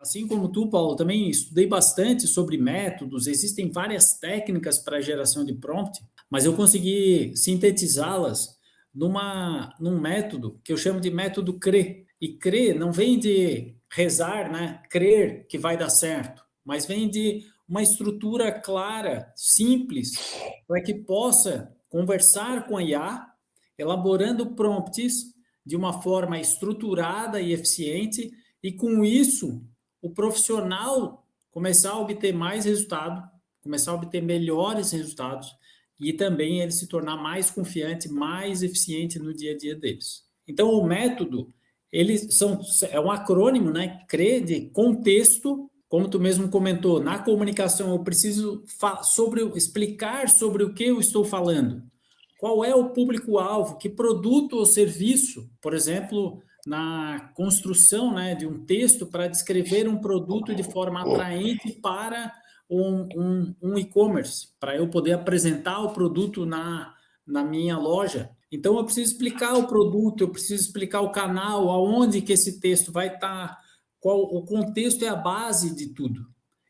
Assim como tu, Paulo, também estudei bastante sobre métodos, existem várias técnicas para a geração de prompt, mas eu consegui sintetizá-las num método que eu chamo de método CRE. E CRE não vem de rezar, né? Crer que vai dar certo, mas vem de uma estrutura clara, simples, para que possa conversar com a IA, elaborando prompts de uma forma estruturada e eficiente, e com isso o profissional começar a obter mais resultado, começar a obter melhores resultados e também ele se tornar mais confiante, mais eficiente no dia a dia deles. Então, o método, é um acrônimo, né? CRE de contexto, como tu mesmo comentou, na comunicação eu preciso explicar sobre o que eu estou falando. Qual é o público-alvo? Que produto ou serviço, por exemplo, na construção, né, de um texto para descrever um produto de forma atraente para um e-commerce, para eu poder apresentar o produto na minha loja. Então, eu preciso explicar o produto, eu preciso explicar o canal, aonde que esse texto vai estar, qual o contexto é a base de tudo.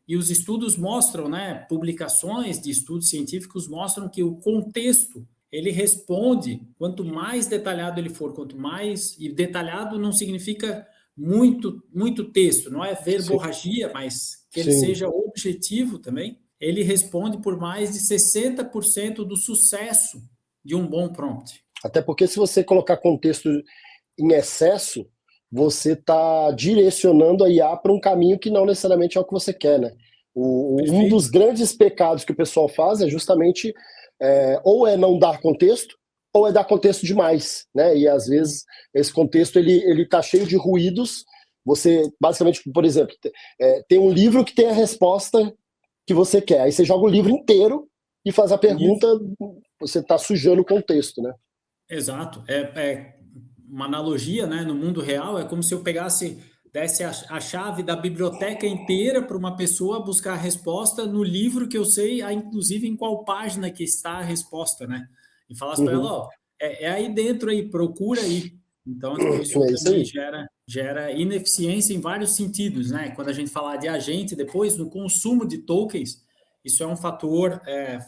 E os estudos mostram, né, publicações de estudos científicos mostram que o contexto ele responde, quanto mais detalhado ele for, quanto mais, e detalhado não significa muito texto, não é verborragia, mas que ele seja objetivo também, ele responde por mais de 60% do sucesso de um bom prompt. Até porque se você colocar contexto em excesso, você está direcionando a IA para um caminho que não necessariamente é o que você quer, né? Um dos grandes pecados que o pessoal faz é justamente ou é não dar contexto, ou é dar contexto demais, né? E às vezes esse contexto ele tá cheio de ruídos. Você, basicamente, por exemplo, tem um livro que tem a resposta que você quer. Aí você joga o livro inteiro e faz a pergunta, você está sujando o contexto, né? Exato. É uma analogia, né? No mundo real, é como se eu desse a chave da biblioteca inteira para uma pessoa buscar a resposta no livro que eu sei, inclusive em qual página que está a resposta, né? E falasse para ela, ó, é aí dentro aí, procura aí. Então, isso também gera ineficiência em vários sentidos, né? Quando a gente falar de agente, depois, no consumo de tokens, isso é um fator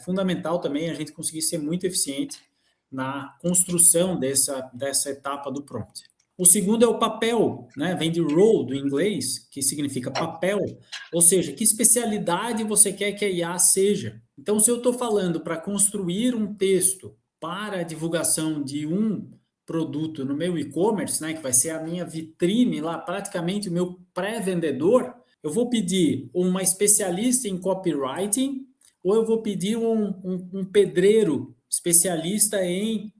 fundamental também, a gente conseguir ser muito eficiente na construção dessa etapa do prompt. O segundo é o papel, né? Vem de role, do inglês, que significa papel, ou seja, que especialidade você quer que a IA seja. Então, se eu estou falando para construir um texto para a divulgação de um produto no meu e-commerce, né, que vai ser a minha vitrine lá, praticamente o meu pré-vendedor, eu vou pedir uma especialista em copywriting ou eu vou pedir um pedreiro especialista em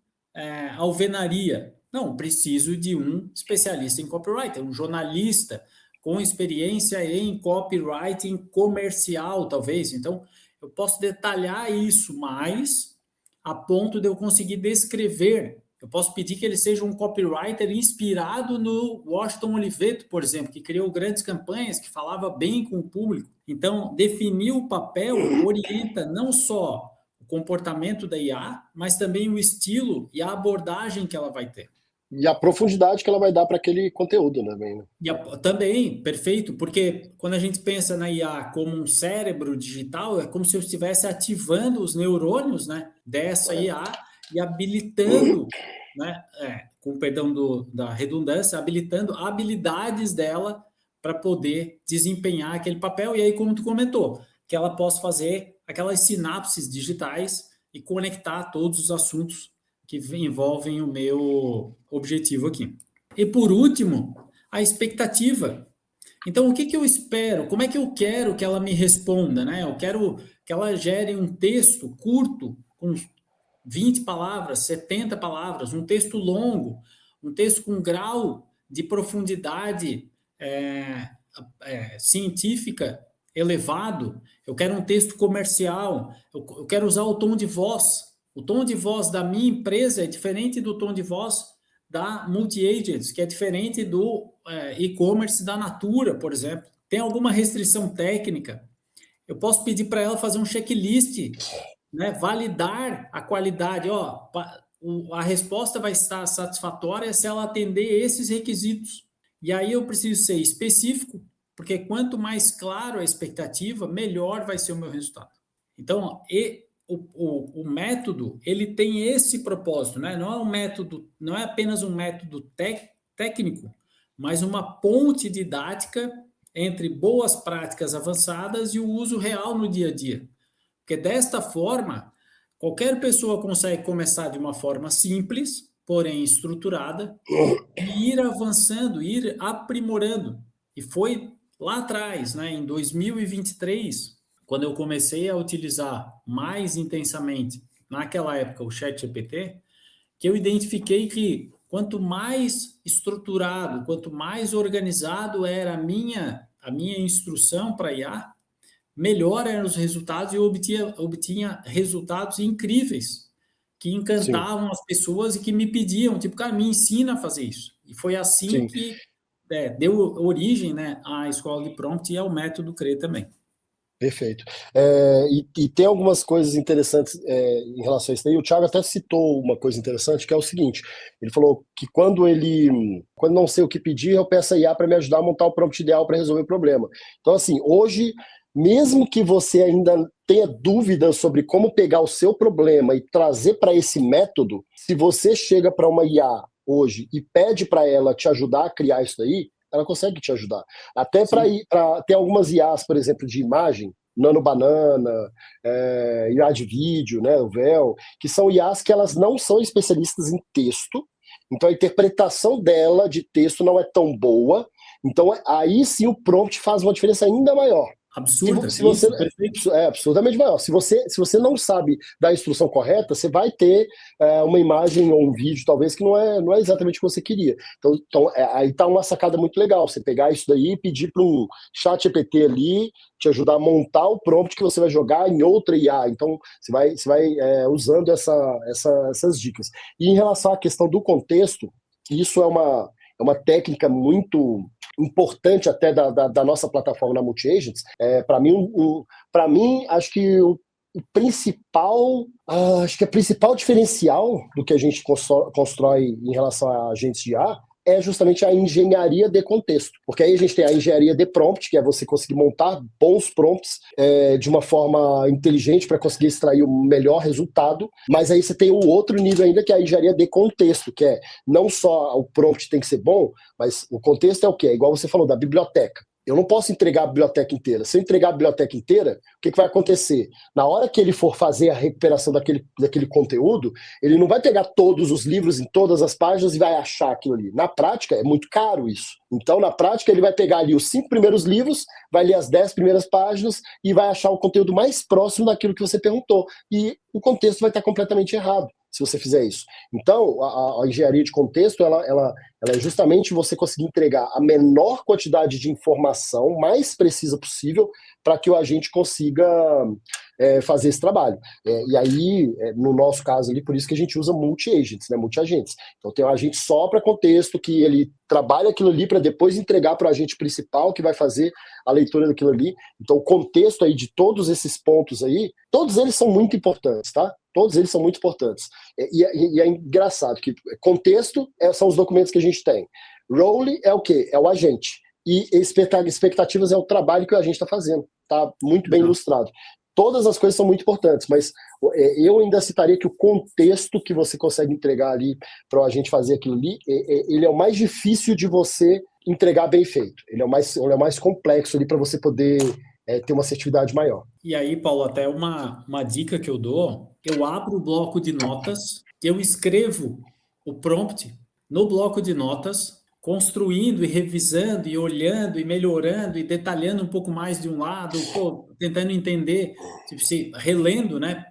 alvenaria. Não, preciso de um especialista em copywriting, um jornalista com experiência em copywriting comercial, talvez. Então, eu posso detalhar isso mais a ponto de eu conseguir descrever. Eu posso pedir que ele seja um copywriter inspirado no Washington Oliveto, por exemplo, que criou grandes campanhas, que falava bem com o público. Então, definir o papel orienta não só o comportamento da IA, mas também o estilo e a abordagem que ela vai ter. E a profundidade que ela vai dar para aquele conteúdo, né? Também, perfeito, porque quando a gente pensa na IA como um cérebro digital, é como se eu estivesse ativando os neurônios, né, dessa IA e habilitando, né, com perdão da redundância, habilitando habilidades dela para poder desempenhar aquele papel. E aí, como tu comentou, que ela possa fazer aquelas sinapses digitais e conectar todos os assuntos que envolvem o meu objetivo aqui. E por último, a expectativa. Então, o que eu espero? Como é que eu quero que ela me responda, né? Eu quero que ela gere um texto curto, com 20 palavras, 70 palavras, um texto longo, um texto com grau de profundidade científica elevado. Eu quero um texto comercial, eu quero usar o tom de voz. O tom de voz da minha empresa é diferente do tom de voz da Multi-Agents, que é diferente do e-commerce da Natura, por exemplo. Tem alguma restrição técnica? Eu posso pedir para ela fazer um checklist, né? Validar a qualidade. A resposta vai estar satisfatória se ela atender esses requisitos. E aí eu preciso ser específico, porque quanto mais claro a expectativa, melhor vai ser o meu resultado. Então, o método, ele tem esse propósito, né? Não é um método, não é apenas um método técnico, mas uma ponte didática entre boas práticas avançadas e o uso real no dia a dia. Porque desta forma, qualquer pessoa consegue começar de uma forma simples, porém estruturada, e ir avançando, ir aprimorando. E foi lá atrás, né, em 2023, quando eu comecei a utilizar mais intensamente, naquela época, o ChatGPT, que eu identifiquei que quanto mais estruturado, quanto mais organizado era a minha instrução para IA, melhor eram os resultados e eu obtinha resultados incríveis que Sim, encantavam as pessoas e que me pediam, tipo, cara, me ensina a fazer isso. E foi assim sim. que deu origem, né, à escola de prompt e ao método CRE também. Perfeito. E tem algumas coisas interessantes em relação a isso daí. O Thiago até citou uma coisa interessante, que é o seguinte: ele falou que quando não sei o que pedir, eu peço a IA para me ajudar a montar o prompt ideal para resolver o problema. Então, assim, hoje, mesmo que você ainda tenha dúvidas sobre como pegar o seu problema e trazer para esse método, se você chega para uma IA hoje e pede para ela te ajudar a criar isso daí, ela consegue te ajudar. Até para ter algumas IAs, por exemplo, de imagem, Nano Banana, IA de vídeo, né, o Vel, que são IAs que elas não são especialistas em texto, então a interpretação dela de texto não é tão boa, então aí sim o prompt faz uma diferença ainda maior. Absurda, Se você isso, perfeito. é absurdamente maior. Se você não sabe dar a instrução correta, você vai ter uma imagem ou um vídeo, talvez, que não é exatamente o que você queria. Então aí está uma sacada muito legal. Você pegar isso daí e pedir para um chat GPT ali te ajudar a montar o prompt que você vai jogar em outra IA. Então você vai usando essas dicas. E em relação à questão do contexto, isso é uma técnica muito importante até da nossa plataforma na Multi-Agents. Para mim, acho que o principal, acho que a principal diferencial do que a gente constrói em relação a agentes de IA é justamente a engenharia de contexto. Porque aí a gente tem a engenharia de prompt, que é você conseguir montar bons prompts de uma forma inteligente para conseguir extrair o melhor resultado. Mas aí você tem um outro nível ainda, que é a engenharia de contexto, que é não só o prompt tem que ser bom, mas o contexto é o quê? É igual você falou, da biblioteca. Eu não posso entregar a biblioteca inteira. Se eu entregar a biblioteca inteira, o que vai acontecer? Na hora que ele for fazer a recuperação daquele conteúdo, ele não vai pegar todos os livros em todas as páginas e vai achar aquilo ali. Na prática, é muito caro isso. Então, na prática, ele vai pegar ali os 5 primeiros livros, vai ler as 10 primeiras páginas e vai achar o conteúdo mais próximo daquilo que você perguntou. E o contexto vai estar completamente errado se você fizer isso. Então, a engenharia de contexto, ela é justamente você conseguir entregar a menor quantidade de informação mais precisa possível para que o agente consiga fazer esse trabalho. E aí, no nosso caso ali, por isso que a gente usa multi-agents, né, multi-agentes. Então tem um agente só para contexto, que ele trabalha aquilo ali para depois entregar para o agente principal, que vai fazer a leitura daquilo ali. Então o contexto aí de todos esses pontos aí, todos eles são muito importantes, tá? Todos eles são muito importantes. E é engraçado que contexto são os documentos que a gente tem. Role é o quê? É o agente. E expectativas é o trabalho que a gente está fazendo. Tá muito bem ilustrado. Todas as coisas são muito importantes, mas eu ainda citaria que o contexto que você consegue entregar ali para o agente fazer aquilo ali, ele é o mais difícil de você entregar bem feito. Ele é o mais complexo ali para você poder ter uma assertividade maior. E aí, Paulo, até uma dica que eu dou, eu abro o bloco de notas, eu escrevo o prompt no bloco de notas, construindo e revisando e olhando e melhorando e detalhando um pouco mais de um lado, tentando entender, tipo, relendo, né?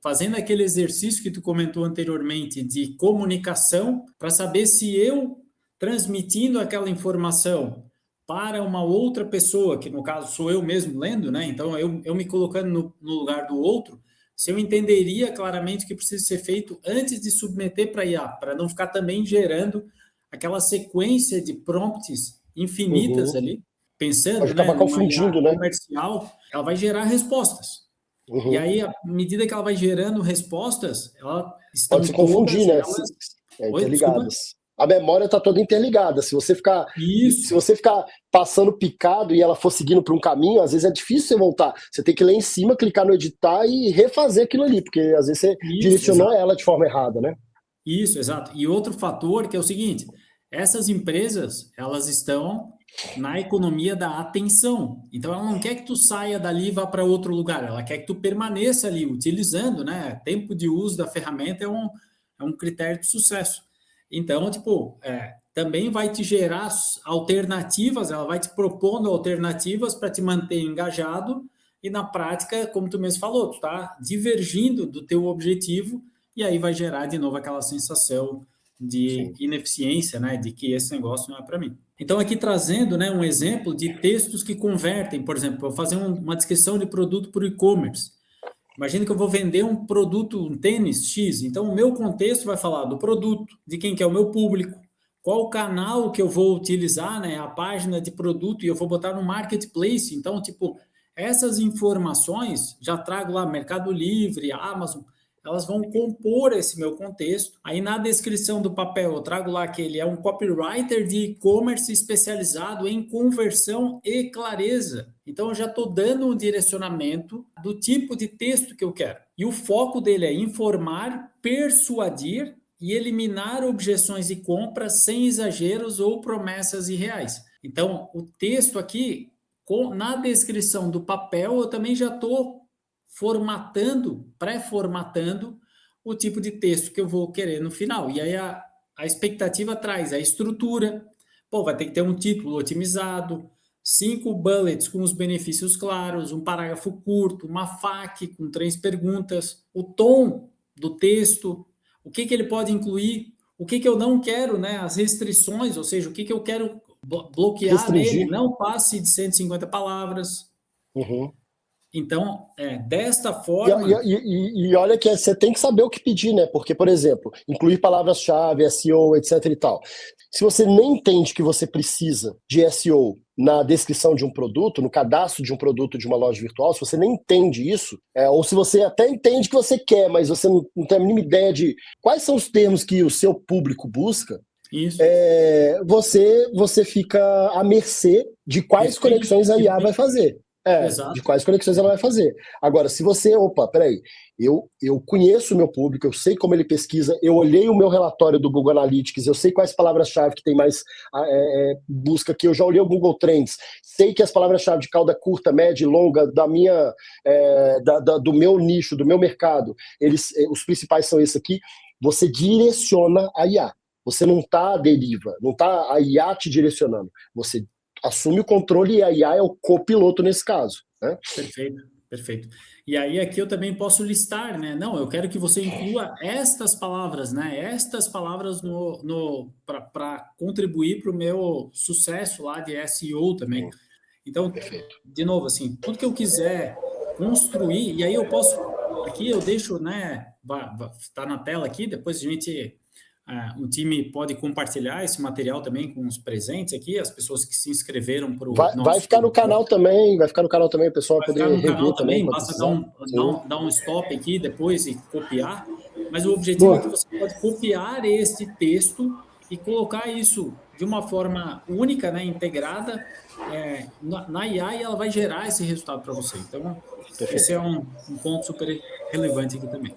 Fazendo aquele exercício que tu comentou anteriormente de comunicação, para saber se eu transmitindo aquela informação para uma outra pessoa, que no caso sou eu mesmo lendo, né? Então eu me colocando no lugar do outro, se eu entenderia claramente o que precisa ser feito antes de submeter para IA, para não ficar também gerando aquela sequência de prompts infinitas ali, pensando, Pode né, acabar numa confundindo, IA né? comercial, ela vai gerar respostas. E aí, à medida que ela vai gerando respostas, Pode estão se confundir, todas né? elas... Oi, desculpa? Interligadas. A memória está toda interligada. Se você ficar Isso. passando picado e ela for seguindo por um caminho, às vezes é difícil você voltar. Você tem que ir lá em cima, clicar no editar e refazer aquilo ali, porque às vezes você Isso, direcionou exato. ela de forma errada, né? Isso, exato. E outro fator que é o seguinte: essas empresas, elas estão na economia da atenção. Então, ela não quer que tu saia dali e vá para outro lugar, ela quer que tu permaneça ali utilizando, né? Tempo de uso da ferramenta é um critério de sucesso. Então, tipo, também vai te gerar alternativas, ela vai te propondo alternativas para te manter engajado e na prática, como tu mesmo falou, tu tá divergindo do teu objetivo e aí vai gerar de novo aquela sensação de Sim. ineficiência, né, de que esse negócio não é para mim. Então, aqui trazendo, né, um exemplo de textos que convertem, por exemplo, eu vou fazer uma descrição de produto por e-commerce. Imagina que eu vou vender um produto, um tênis X, então o meu contexto vai falar do produto, de quem que é o meu público, qual o canal que eu vou utilizar, né, a página de produto, e eu vou botar no marketplace. Então, tipo, essas informações já trago lá Mercado Livre, Amazon, elas vão compor esse meu contexto. Aí na descrição do papel eu trago lá que ele é um copywriter de e-commerce especializado em conversão e clareza. Então eu já estou dando um direcionamento do tipo de texto que eu quero. E o foco dele é informar, persuadir e eliminar objeções de compra sem exageros ou promessas irreais. Então, o texto aqui, na descrição do papel, eu também já estou formatando, pré-formatando o tipo de texto que eu vou querer no final. E aí a expectativa traz a estrutura. Pô, vai ter que ter um título otimizado, 5 bullets com os benefícios claros, um parágrafo curto, uma FAQ com 3 perguntas, o tom do texto, o que ele pode incluir, o que eu não quero, né? As restrições, ou seja, o que eu quero bloquear nele, Restringir. não passe de 150 palavras. Uhum. Então, desta E, forma. e olha que você tem que saber o que pedir, né? Porque, por exemplo, incluir palavras-chave, SEO, etc e tal. Se você nem entende que você precisa de SEO na descrição de um produto, no cadastro de um produto de uma loja virtual, se você nem entende isso, ou se você até entende que você quer, mas você não tem a mínima ideia de quais são os termos que o seu público busca, Isso. você fica à mercê de quais conexões a IA vai fazer. De Exato. quais conexões ela vai fazer. Agora, se você, peraí, eu conheço o meu público, eu sei como ele pesquisa, eu olhei o meu relatório do Google Analytics, eu sei quais palavras-chave que tem mais busca aqui, eu já olhei o Google Trends, sei que as palavras-chave de cauda curta, média e longa do meu nicho, do meu mercado, os principais são esses aqui, você direciona a IA. Você não está à deriva, não está a IA te direcionando. Você assume o controle e a IA é o copiloto nesse caso. Né? Perfeito, perfeito. E aí aqui eu também posso listar, né? Não, eu quero que você inclua estas palavras, né? Estas palavras para contribuir para o meu sucesso lá de SEO também. Então, Perfeito. de novo, assim, tudo que eu quiser construir, e aí eu posso, aqui eu deixo, né? Tá na tela aqui, depois a gente o time pode compartilhar esse material também com os presentes aqui, as pessoas que se inscreveram para o Vai nosso. ficar no canal também, o pessoal vai Vai ficar poder no rever canal também também, quando basta dar precisar. dar um stop aqui depois e copiar. Mas o objetivo é que Boa. você pode copiar esse texto e colocar isso de uma forma única, né, integrada na IA e ela vai gerar esse resultado para você. Então, esse Perfeito. é um ponto super relevante aqui também.